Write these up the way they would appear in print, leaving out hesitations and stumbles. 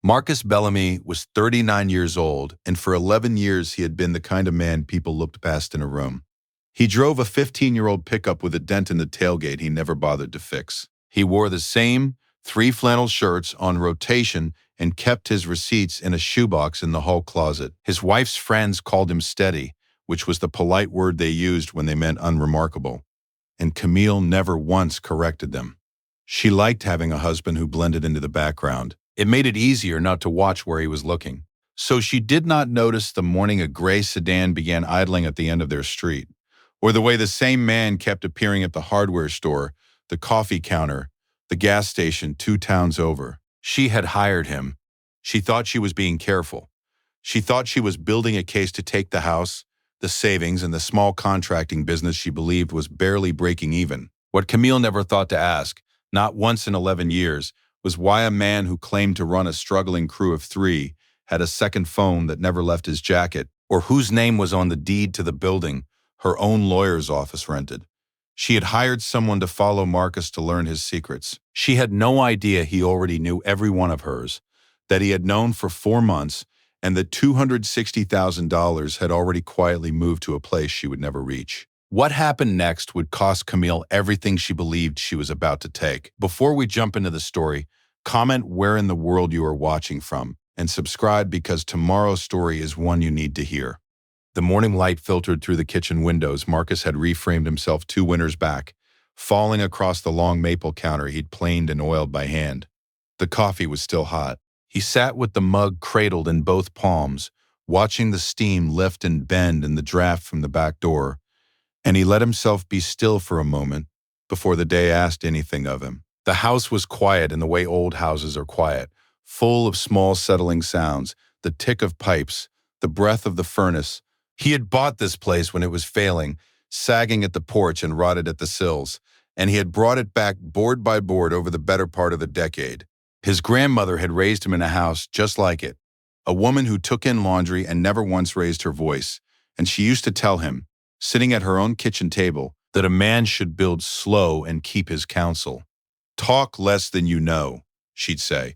Marcus Bellamy was 39 years old, and for 11 years he had been the kind of man people looked past in a room. He drove a 15-year-old pickup with a dent in the tailgate he never bothered to fix. He wore the same 3 flannel shirts on rotation and kept his receipts in a shoebox in the hall closet. His wife's friends called him steady, which was the polite word they used when they meant unremarkable, and Camille never once corrected them. She liked having a husband who blended into the background. It made it easier not to watch where he was looking. So she did not notice the morning a gray sedan began idling at the end of their street, or the way the same man kept appearing at the hardware store, the coffee counter, the gas station 2 towns over. She had hired him. She thought she was being careful. She thought she was building a case to take the house, the savings, and the small contracting business she believed was barely breaking even. What Camille never thought to ask, not once in 11 years, was why a man who claimed to run a struggling crew of 3 had a second phone that never left his jacket, or whose name was on the deed to the building her own lawyer's office rented. She had hired someone to follow Marcus to learn his secrets. She had no idea he already knew every one of hers, that he had known for 4 months, and that $260,000 had already quietly moved to a place she would never reach. What happened next would cost Camille everything she believed she was about to take. Before we jump into the story, comment where in the world you are watching from, and subscribe because tomorrow's story is one you need to hear. The morning light filtered through the kitchen windows. Marcus had reframed himself 2 winters back, falling across the long maple counter he'd planed and oiled by hand. The coffee was still hot. He sat with the mug cradled in both palms, watching the steam lift and bend in the draft from the back door, and he let himself be still for a moment before the day asked anything of him. The house was quiet in the way old houses are quiet, full of small settling sounds, the tick of pipes, the breath of the furnace. He had bought this place when it was failing, sagging at the porch and rotted at the sills, and he had brought it back board by board over the better part of a decade. His grandmother had raised him in a house just like it, a woman who took in laundry and never once raised her voice, and she used to tell him, sitting at her own kitchen table, that a man should build slow and keep his counsel. Talk less than you know, she'd say.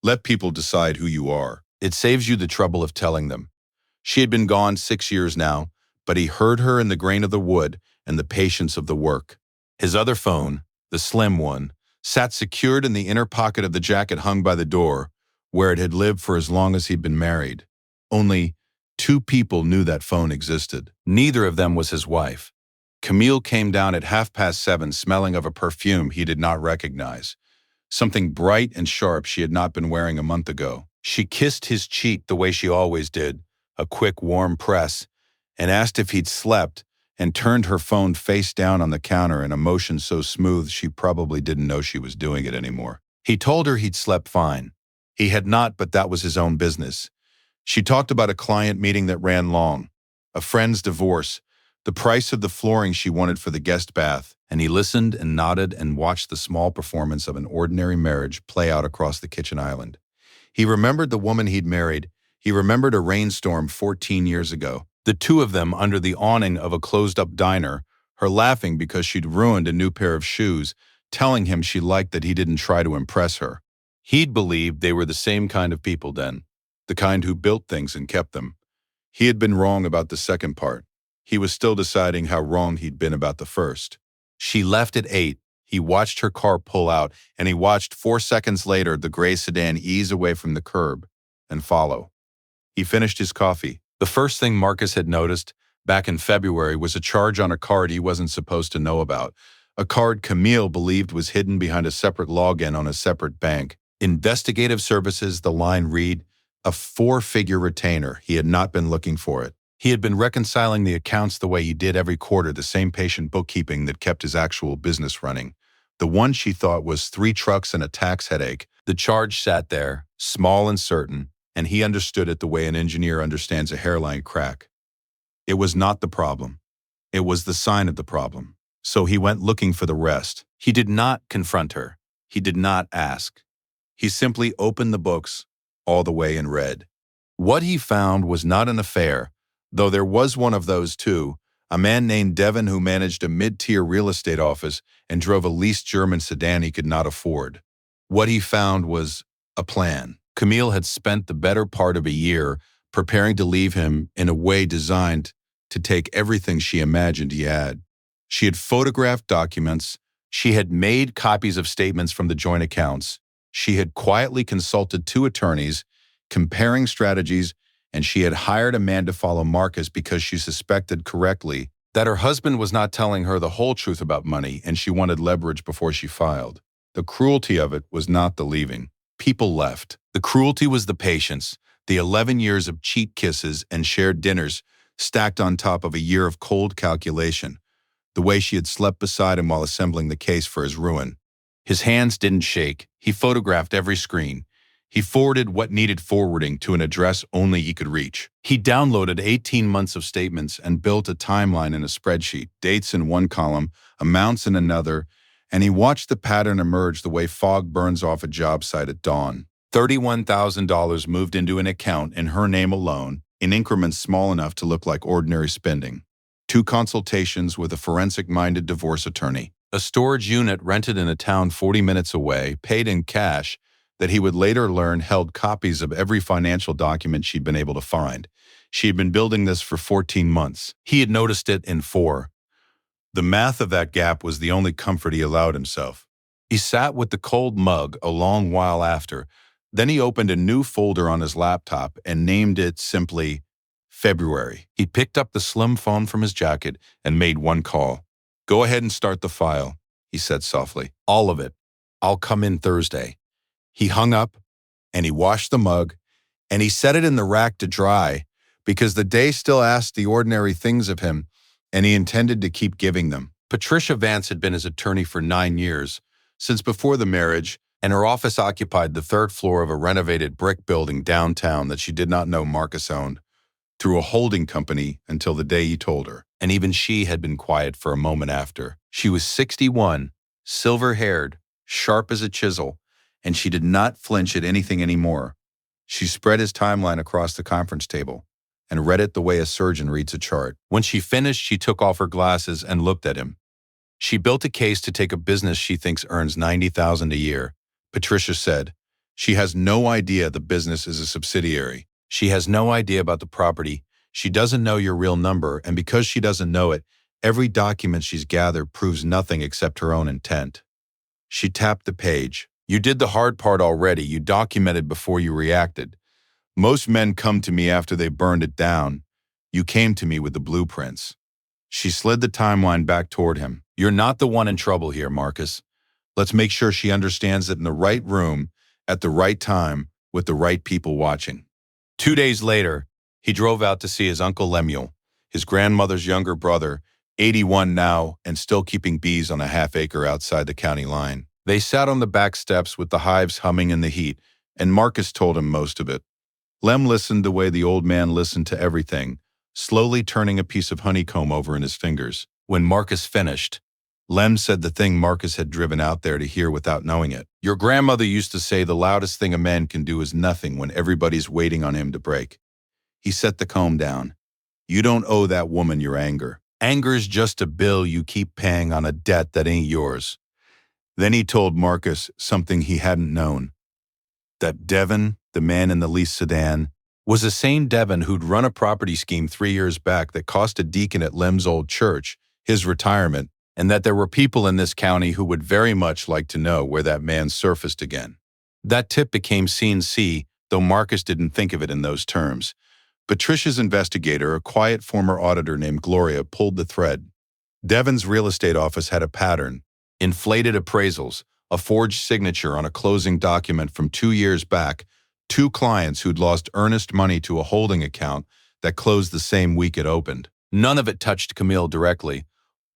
Let people decide who you are. It saves you the trouble of telling them. She had been gone 6 years now, but he heard her in the grain of the wood and the patience of the work. His other phone, the slim one, sat secured in the inner pocket of the jacket hung by the door, where it had lived for as long as he'd been married. Only 2 people knew that phone existed. Neither of them was his wife. Camille came down at 7:30 smelling of a perfume he did not recognize, something bright and sharp she had not been wearing a month ago. She kissed his cheek the way she always did, a quick warm press, and asked if he'd slept, and turned her phone face down on the counter in a motion so smooth she probably didn't know she was doing it anymore. He told her he'd slept fine. He had not, but that was his own business. She talked about a client meeting that ran long, a friend's divorce, the price of the flooring she wanted for the guest bath, and he listened and nodded and watched the small performance of an ordinary marriage play out across the kitchen island. He remembered the woman he'd married. He remembered a rainstorm 14 years ago, the 2 of them under the awning of a closed-up diner, her laughing because she'd ruined a new pair of shoes, telling him she liked that he didn't try to impress her. He'd believed they were the same kind of people then, the kind who built things and kept them. He had been wrong about the second part. He was still deciding how wrong he'd been about the first. She left at 8. He watched her car pull out, and he watched 4 seconds later the gray sedan ease away from the curb and follow. He finished his coffee. The first thing Marcus had noticed back in February was a charge on a card he wasn't supposed to know about, a card Camille believed was hidden behind a separate login on a separate bank. Investigative Services, the line read, a 4-figure retainer. He had not been looking for it. He had been reconciling the accounts the way he did every quarter, the same patient bookkeeping that kept his actual business running. The one she thought was 3 trucks and a tax headache. The charge sat there, small and certain, and he understood it the way an engineer understands a hairline crack. It was not the problem. It was the sign of the problem. So he went looking for the rest. He did not confront her. He did not ask. He simply opened the books all the way and read. What he found was not an affair, though there was one of those too, a man named Devin who managed a mid-tier real estate office and drove a leased German sedan he could not afford. What he found was a plan. Camille had spent the better part of a year preparing to leave him in a way designed to take everything she imagined he had. She had photographed documents, she had made copies of statements from the joint accounts, she had quietly consulted two attorneys, comparing strategies, and she had hired a man to follow Marcus because she suspected correctly that her husband was not telling her the whole truth about money and she wanted leverage before she filed. The cruelty of it was not the leaving. People left. The cruelty was the patience, the 11 years of cheat kisses and shared dinners stacked on top of a year of cold calculation, the way she had slept beside him while assembling the case for his ruin. His hands didn't shake. He photographed every screen. He forwarded what needed forwarding to an address only he could reach. He downloaded 18 months of statements and built a timeline in a spreadsheet, dates in one column, amounts in another, and he watched the pattern emerge the way fog burns off a job site at dawn. $31,000 moved into an account in her name alone, in increments small enough to look like ordinary spending. 2 consultations with a forensic-minded divorce attorney. A storage unit rented in a town 40 minutes away, paid in cash, that he would later learn held copies of every financial document she'd been able to find. She had been building this for 14 months. He had noticed it in 4. The math of that gap was the only comfort he allowed himself. He sat with the cold mug a long while after. Then he opened a new folder on his laptop and named it simply February. He picked up the slim phone from his jacket and made one call. "Go ahead and start the file," he said softly. "All of it. I'll come in Thursday." He hung up, and he washed the mug, and he set it in the rack to dry, because the day still asked the ordinary things of him, and he intended to keep giving them. Patricia Vance had been his attorney for 9 years, since before the marriage, and her office occupied the 3rd floor of a renovated brick building downtown that she did not know Marcus owned, through a holding company until the day he told her. And even she had been quiet for a moment after. She was 61, silver-haired, sharp as a chisel, and she did not flinch at anything anymore. She spread his timeline across the conference table and read it the way a surgeon reads a chart. When she finished, she took off her glasses and looked at him. She built a case to take a business she thinks earns $90,000 a year. Patricia said, "She has no idea the business is a subsidiary. She has no idea about the property. She doesn't know your real number, and because she doesn't know it, every document she's gathered proves nothing except her own intent." She tapped the page. "You did the hard part already. You documented before you reacted. Most men come to me after they burned it down. You came to me with the blueprints." She slid the timeline back toward him. "You're not the one in trouble here, Marcus. Let's make sure she understands it in the right room, at the right time, with the right people watching." 2 days later, he drove out to see his Uncle Lemuel, his grandmother's younger brother, 81 now and still keeping bees on a half-acre outside the county line. They sat on the back steps with the hives humming in the heat, and Marcus told him most of it. Lem listened the way the old man listened to everything, slowly turning a piece of honeycomb over in his fingers. When Marcus finished, Lem said the thing Marcus had driven out there to hear without knowing it. "Your grandmother used to say the loudest thing a man can do is nothing when everybody's waiting on him to break." He set the comb down. "You don't owe that woman your anger. Anger's just a bill you keep paying on a debt that ain't yours." Then he told Marcus something he hadn't known. That Devin, the man in the leased sedan, was the same Devin who'd run a property scheme 3 years back that cost a deacon at Lem's old church his retirement, and that there were people in this county who would very much like to know where that man surfaced again. That tip became C&C, though Marcus didn't think of it in those terms. Patricia's investigator, a quiet former auditor named Gloria, pulled the thread. Devin's real estate office had a pattern: inflated appraisals, a forged signature on a closing document from 2 years back, 2 clients who'd lost earnest money to a holding account that closed the same week it opened. None of it touched Camille directly.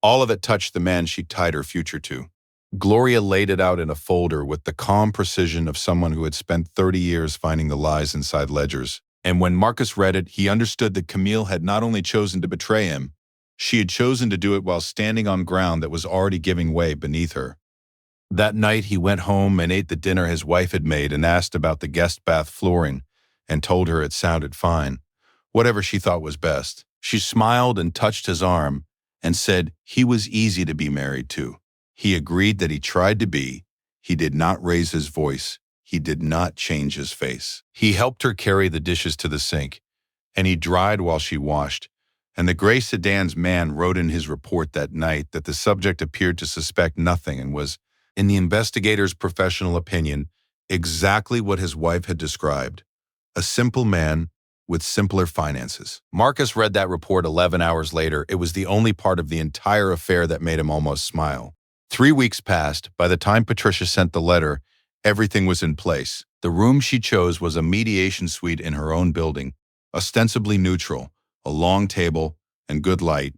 All of it touched the man she tied her future to. Gloria laid it out in a folder with the calm precision of someone who had spent 30 years finding the lies inside ledgers. And when Marcus read it, he understood that Camille had not only chosen to betray him, she had chosen to do it while standing on ground that was already giving way beneath her. That night, he went home and ate the dinner his wife had made and asked about the guest bath flooring and told her it sounded fine, whatever she thought was best. She smiled and touched his arm and said he was easy to be married to. He agreed that he tried to be. He did not raise his voice. he did not change his face. He helped her carry the dishes to the sink, and he dried while she washed. And the gray sedan's man wrote in his report that night that the subject appeared to suspect nothing and was, in the investigator's professional opinion, exactly what his wife had described: a simple man with simpler finances. Marcus read that report 11 hours later. It was the only part of the entire affair that made him almost smile. 3 weeks passed. By the time Patricia sent the letter, everything was in place. The room she chose was a mediation suite in her own building, ostensibly neutral, a long table and good light,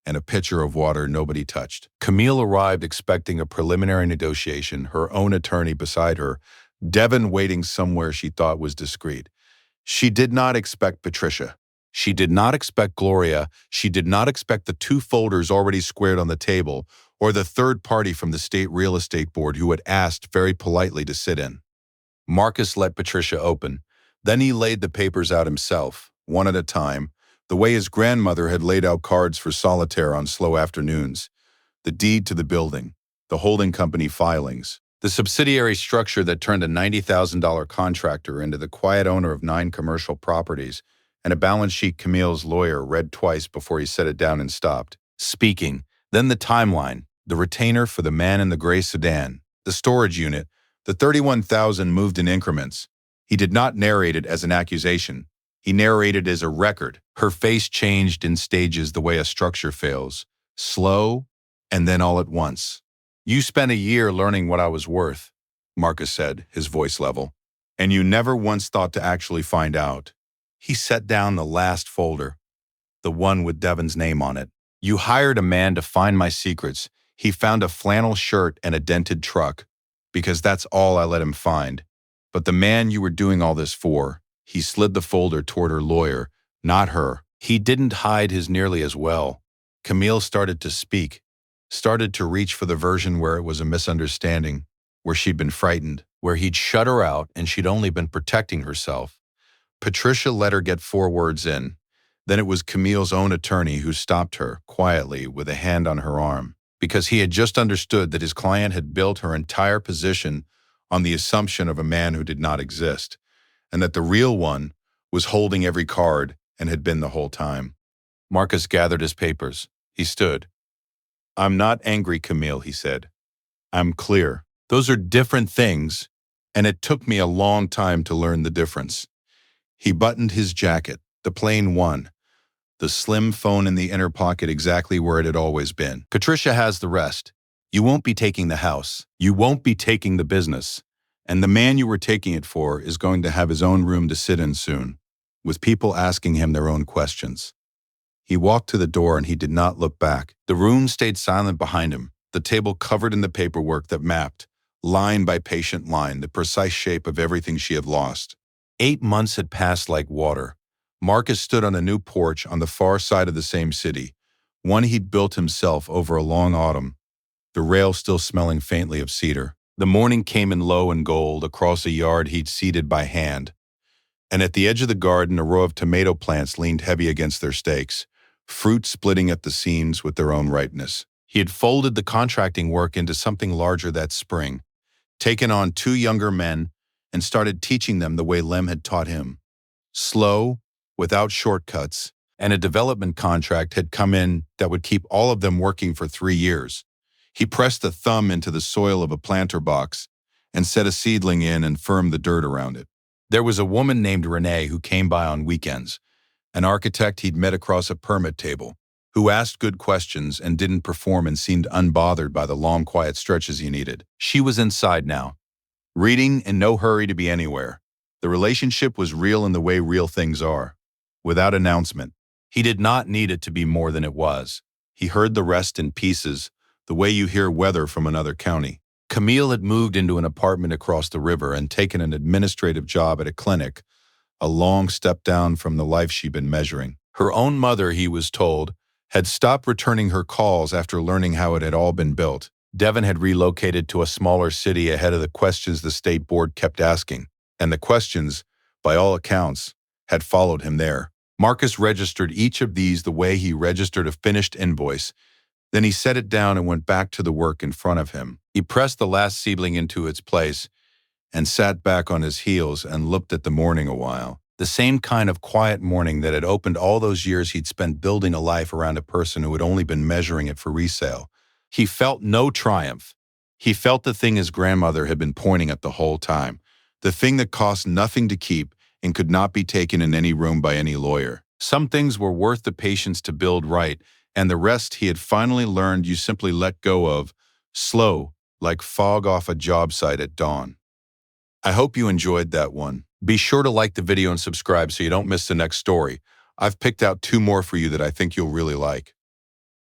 and a pitcher of water nobody touched. Camille arrived expecting a preliminary negotiation, her own attorney beside her, Devin waiting somewhere she thought was discreet. She did not expect Patricia. She did not expect Gloria. She did not expect the 2 folders already squared on the table, or the third party from the state real estate board who had asked very politely to sit in. Marcus let Patricia open. Then he laid the papers out himself, one at a time, the way his grandmother had laid out cards for solitaire on slow afternoons. The deed to the building, the holding company filings, the subsidiary structure that turned a $90,000 contractor into the quiet owner of 9 commercial properties, and a balance sheet Camille's lawyer read twice before he set it down and stopped speaking. Then the timeline, the retainer for the man in the gray sedan, the storage unit, the 31,000 moved in increments. He did not narrate it as an accusation. He narrated as a record. Her face changed in stages the way a structure fails, slow, and then all at once. "You spent a year learning what I was worth," Marcus said, his voice level, "and you never once thought to actually find out." He set down the last folder, the one with Devin's name on it. "You hired a man to find my secrets. He found a flannel shirt and a dented truck, because that's all I let him find. But the man you were doing all this for," he slid the folder toward her lawyer, "not her. He didn't hide his nearly as well." Camille started to speak, started to reach for the version where it was a misunderstanding, where she'd been frightened, where he'd shut her out and she'd only been protecting herself. Patricia let her get 4 words in. Then it was Camille's own attorney who stopped her, quietly, with a hand on her arm, because he had just understood that his client had built her entire position on the assumption of a man who did not exist, and that the real one was holding every card and had been the whole time. Marcus gathered his papers. He stood. "I'm not angry, Camille," he said. "I'm clear. Those are different things, and it took me a long time to learn the difference." He buttoned his jacket, the plain one, the slim phone in the inner pocket exactly where it had always been. "Patricia has the rest. You won't be taking the house. You won't be taking the business. And the man you were taking it for is going to have his own room to sit in soon, with people asking him their own questions." He walked to the door and he did not look back. The room stayed silent behind him, the table covered in the paperwork that mapped, line by patient line, the precise shape of everything she had lost. 8 months had passed like water. Marcus stood on a new porch on the far side of the same city, one he'd built himself over a long autumn, the rail still smelling faintly of cedar. The morning came in low and gold across a yard he'd seeded by hand, and at the edge of the garden a row of tomato plants leaned heavy against their stakes, fruit splitting at the seams with their own ripeness. He had folded the contracting work into something larger that spring, taken on 2 younger men, and started teaching them the way Lem had taught him. Slow, without shortcuts, and a development contract had come in that would keep all of them working for 3 years. He pressed a thumb into the soil of a planter box and set a seedling in and firmed the dirt around it. There was a woman named Renee who came by on weekends, an architect he'd met across a permit table, who asked good questions and didn't perform and seemed unbothered by the long, quiet stretches he needed. She was inside now, reading, in no hurry to be anywhere. The relationship was real in the way real things are, without announcement. He did not need it to be more than it was. He heard the rest in pieces, the way you hear weather from another county. Camille had moved into an apartment across the river and taken an administrative job at a clinic, a long step down from the life she'd been measuring. Her own mother, he was told, had stopped returning her calls after learning how it had all been built. Devin had relocated to a smaller city ahead of the questions the state board kept asking, and the questions, by all accounts, had followed him there. Marcus registered each of these the way he registered a finished invoice. Then he set it down and went back to the work in front of him. He pressed the last seedling into its place, and sat back on his heels and looked at the morning a while. The same kind of quiet morning that had opened all those years he'd spent building a life around a person who had only been measuring it for resale. He felt no triumph. He felt the thing his grandmother had been pointing at the whole time, the thing that cost nothing to keep and could not be taken in any room by any lawyer. Some things were worth the patience to build right, and the rest he had finally learned you simply let go of, slow, like fog off a job site at dawn. I hope you enjoyed that one. Be sure to like the video and subscribe so you don't miss the next story. I've picked out 2 more for you that I think you'll really like.